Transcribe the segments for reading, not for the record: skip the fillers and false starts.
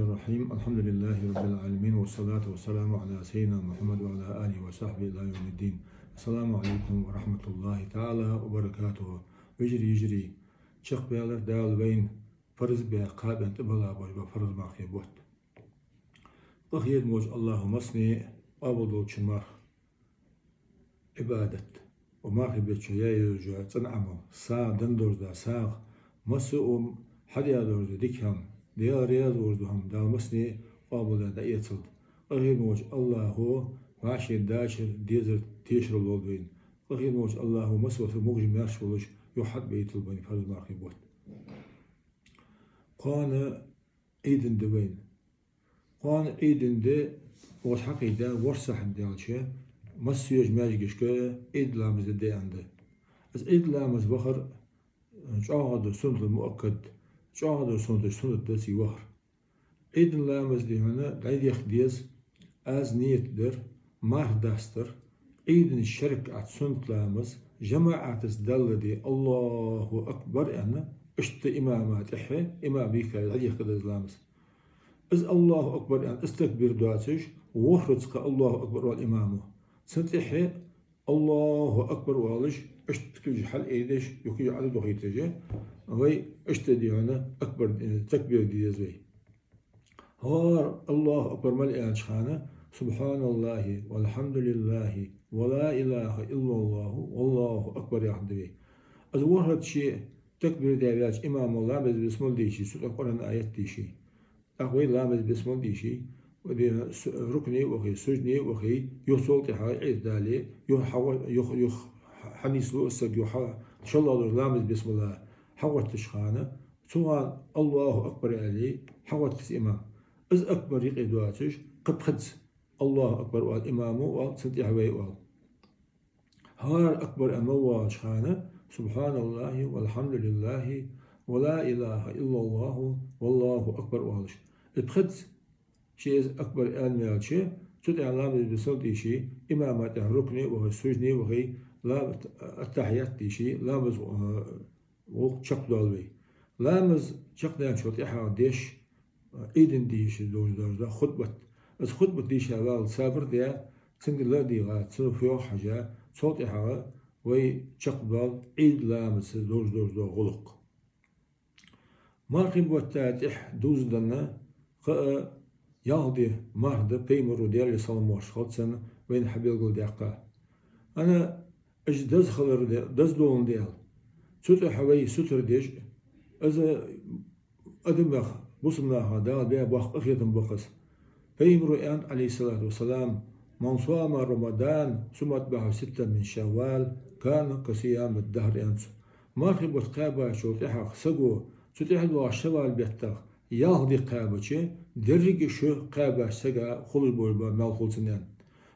الرحيم. الحمد لله رب العالمين، والصلاة والسلام على سيدنا محمد وعلى آله وصحبه إلى يوم الدين. السلام عليكم ورحمة الله تعالى وبركاته. يجري شيخ بيالر دال بين فرز بها قابن تبلا بوجبا فرز باقي بوت أخير موج الله مصني أبدو شمار عبادة وما بيتشو يا يرجع تنعمو سا دندور دا ساغ مسؤوم حديا دور ديكهم ديا رياض وردهم دا مصني أبدا دا يتصل أخير موج الله هو وعشي داشر ديزر تيشر الولدين أخير موج الله هو مسوى موج مارش ولش يحد بيت البني فرز باقي بوت قانا عيدن دوين قان عيدن دي وحقي دا ورسح دالشة مسيوج ماجيش كا عيد لامز دي عنده از عيد لامز بخر شاهد سنة المؤكد شاهد سنة دسي وخر عيد لامز دي هنا عيد يخديز از نيت در ماه داستر عيد الشرك عت سنة لامز جماعة دل دي الله أكبر أنا اشت إمامات إحي إمام بيكا عيد يخديز لامز از الله أكبر يعني استكبر دواتش ووفرتك الله أكبر والإمامه سنتحي الله أكبر والش اشتكج حل إيدش يكج عدد وخيتجه وي اشتدي هنا أكبر تكبير دي زي هار الله أكبر ملئان شخانة سبحان الله والحمد لله ولا إله إلا الله والله أكبر يا حمد بي از وفرت شيء تكبير دياج إمام الله بسم الله ديشي سورة القرآن آيات ديشي أقوي لامز بسم الله ديشي ودي ركني وخي سجني وخي يوصل تحاي عيد دالي يخ حنيس لو استد يح إن شاء الله لامز بسم الله حوت تشخانة سواء الله أكبر علي حوت إمام إز أكبر يقيدواتش قد خدس الله أكبر والإمام وسنتي حوي وال هار أكبر أموال شخانة سبحان الله والحمد لله ولا إله إلا الله والله أكبر والش الخدس شيء أكبر آل شيء تدعى لامز بصوتي شيء إمامات الركني وهي سجني وهي لا التحيات دي شيء لامز وشق دالوي لامز شق دان شوت إحاد ديش إيدن ديش دوز خطبة بس خطبة ديش على سافر ديا تنقل لا دي غا تنفيو حاجة صوت إحاد وي شق دال عيد لامز دوز غلق ما قيم وتاتح دوز دنا يالدي مارد بيمرو ديالي صالموش خلصنا وين حبيل قول دقة أنا أجدز خلر دز دون ديال ستر حوي ستر ديش إذا أدمخ بصمنا هذا بيا بخ أخيتم بخس بيمرو أن عليه الصلاة والسلام من صام رمضان ثم أتبعه 6 من شوال كان كصيام الدهر أنس ما خبت قابا شو تحق سجو ستحد وشوال بيتخ يالدي قابتشي درج شو قابا سجا خلص بولبا مال خلصنان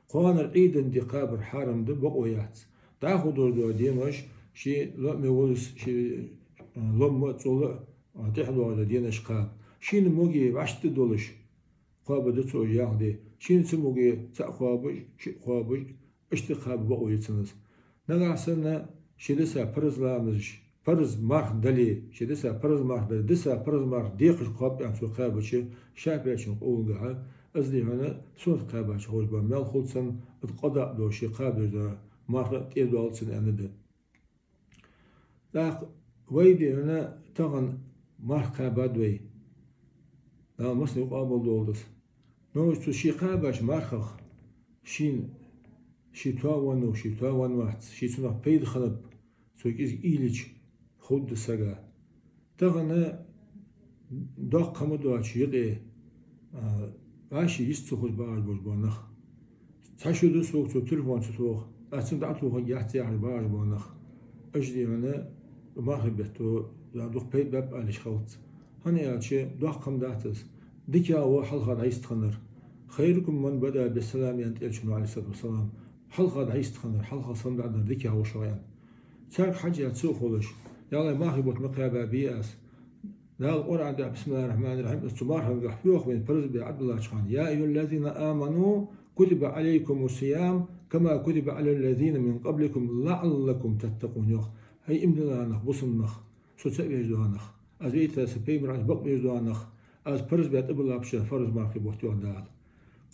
قوان العيدن دي قابر حرم دي بقويات تاخد دور ديمش شي لا مولس شي لما تطلع تحدو على دينش قاب شين موجي عشت دولش قاب دتو يالدي شين سموجي تأخابش شي خابش اشتقاب بقويتنس نغاسنا شي لسا برز لامش فرز مارخ دلي شي دسا فرز مارخ دلي دسا فرز مارخ ديقش قاب يعني سو قابش شافيش قولها أزلي هنا سوت قابش خوش بمال خلصن القضاء دو شي قابش دا مارخ تيدو ألسن أنده لاق ويدي هنا تغن مارخ قابد وي لا مصني قابل دولدس نوش تو شي قابش مارخخ شين شي تواوان وقت شي سنة بيد خلب سوك إز إيليش خود سجا تغنى دق كمدوش يقي عاشي يستخدم باج بونخ تشهد سوق تلفون سوق أصلا دعوه يحتي على باج بونخ أجدي أنا ما خبرته لا دوق بيت باب على شخلت هني أشي دق كم دعتس ديكا هو حلقة عيست خنر خيركم من بدأ بالسلام ينتقل شنو عليه الصلاة والسلام حلقة عيست خنر حلقة صندع ديكا هو شويان تارك حاجة تسوق ولش يلا ما خبط مقابة بيأس لا القرآن ده بسم الله الرحمن الرحيم استمار هنجح فيوخ من فرز بعبد الله شخان يا أيها الذين آمنوا كتب عليكم الصيام كما كتب على الذين من قبلكم لعلكم تتقون يوخ هي إمدنا نخ بصن نخ سوتسأ بيجدوها نخ أزيت سبيم رأس بق بيجدوها نخ از فرض بیت ابلا بشه فرض مارکی بوتیون دال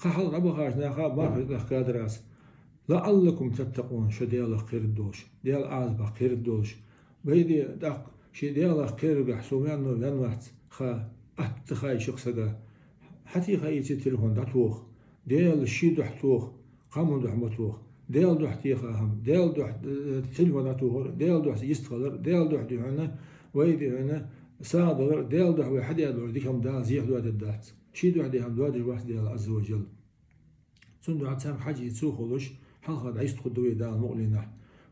قحل ربخاش نخا مارکی لخکادراس لعلكم تتقون شديال خير الدوش ديال عازبا خير الدوش بيدي دق شي ديال خير بحسوميان نو ينوات خا اتخاي شخصا حتي خاي تليفون داتوخ ديال شي دحتوخ قامون دحمتوخ ديال دحتيخا هم ديال دح تليفون داتوخ ديال دح يستغلر ديال دح هنا ويدي هنا صادر ديال دح واحد يدور ديكم دا زيح دواد الدات شي دح ديهم دواد الواحد ديال عز وجل سندو عتام حاجة يتسوخلش حلقة عيست خدوي دا مؤلنة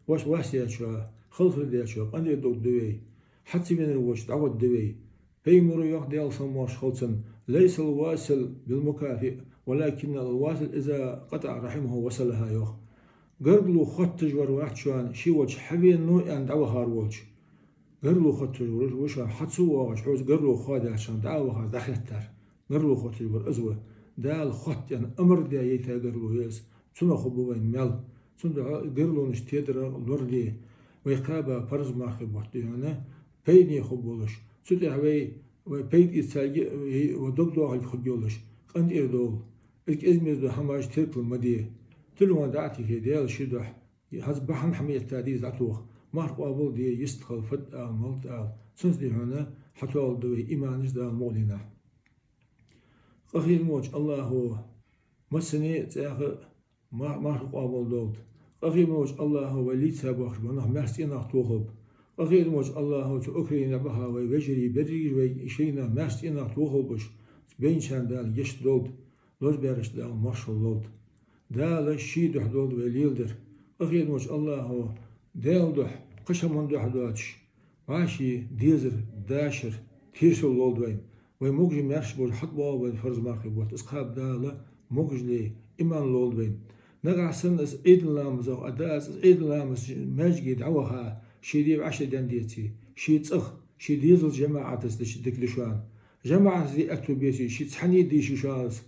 واش واسيا شو خلف ديا شو قندي دوك دوي حتى من الوش تعود دوي بيمر يوخ ديال صموش خلصن ليس الواصل بالمكافئ ولكن الواصل إذا قطع رحمه وصلها يوخ قرلو خط تجور واحد شوان شي وجه حبين نو أن دعوة هارولش قرلو خط تجور وش حتسو واش حوز قرلو خادع عشان دعوة هار دخلتر قرلو خط تجور أزوه دال خط يعني أمر ديا يتا قرلو يس سنة خبوين مل سنة قرلو نشتيدر لوردي ويقابا فرز ما خبوت يعني بيني خبولش سنة هوي وبيت إستاجي ودق دو على خديولش قند إردول إلك إزميز دو حماش تركل مديه تلوان دعتي هي ديال شدح هز بحن حمية تاديز عطوخ مارك أبول دي يستخل فد ملت سنس دي هنا حتوال دوي إيمانش دا مولينا أخي الموج الله هو مسني تأخذ مارك أبول دولت أخي الموج الله هو وليد سابوخ بناه مرسينا توخب أخي الموج الله هو تأكرين بها ويجري بري ويشينا مرسينا توخبش بين شان دال يشت دولت لوز بيرش دال مارشال دولت دال الشي دح دولت ويليلدر أخي الموج الله هو دال دح قشمون دح داتش عاشي ديزر داشر تيرسل دولت وين وموجي مرش بول حط بول فرز ماركي بوت اسقاب دال موجلي إيمان لولد وين نقع سن اس ايدن لامز او اداس ايدن لامز ماجي دعوها شي دي 10 دنديتي شي تصخ شي ديزل جماعة تسدش دكلشوان جماعة زي اكتوبيتي شي تحني دي شي شاز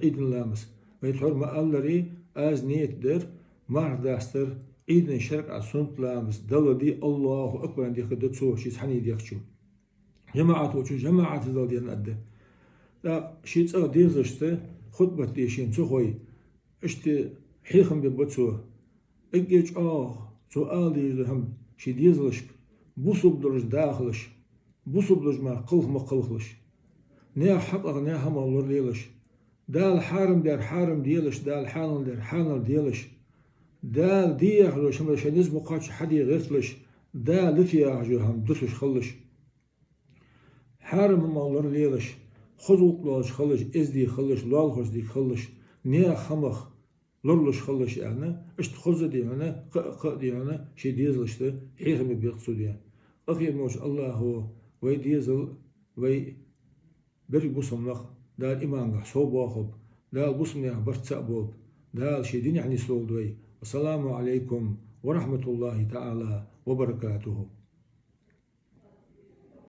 ايدن لامز ويتحر ما ألري از نيت در مار داستر ايدن شرق عصنت لامز دل دي الله اكبر عندي خدتسو شي تحني ديخشو جماعة وشو جماعة تزال دي نقدر لا شي تصخ ديزلشت خطبة دي شين تخوي اشتي حيخم ببتسو اجيج سؤال دي هم شي ديزلش بوصب درج داخلش بوصب درج ما قلخ ما قلخلش نيا حقق نيا هم الله ليلش دال حارم دار حارم ديلش دال حانل دار حانل ديلش دال ديخلش هم شنيز مقاتش حدي غيرتلش دال لتيا هم دسش خلش حارم هم الله ليلش خذوق لاش خلش ازدي خلش لالخش دي خلش نيا خمخ لولش خلش أنا اشت خذ دي أنا ق دي أنا شي ديزلش ده حيخم بيقصد يعني أخي موش الله هو وي ديزل وي بري بوسم نخ دال إيمان صوب واخب دال بوسم نخ برتسأبوب دال شي دين يعني سول دوي السلام عليكم ورحمة الله تعالى وبركاته.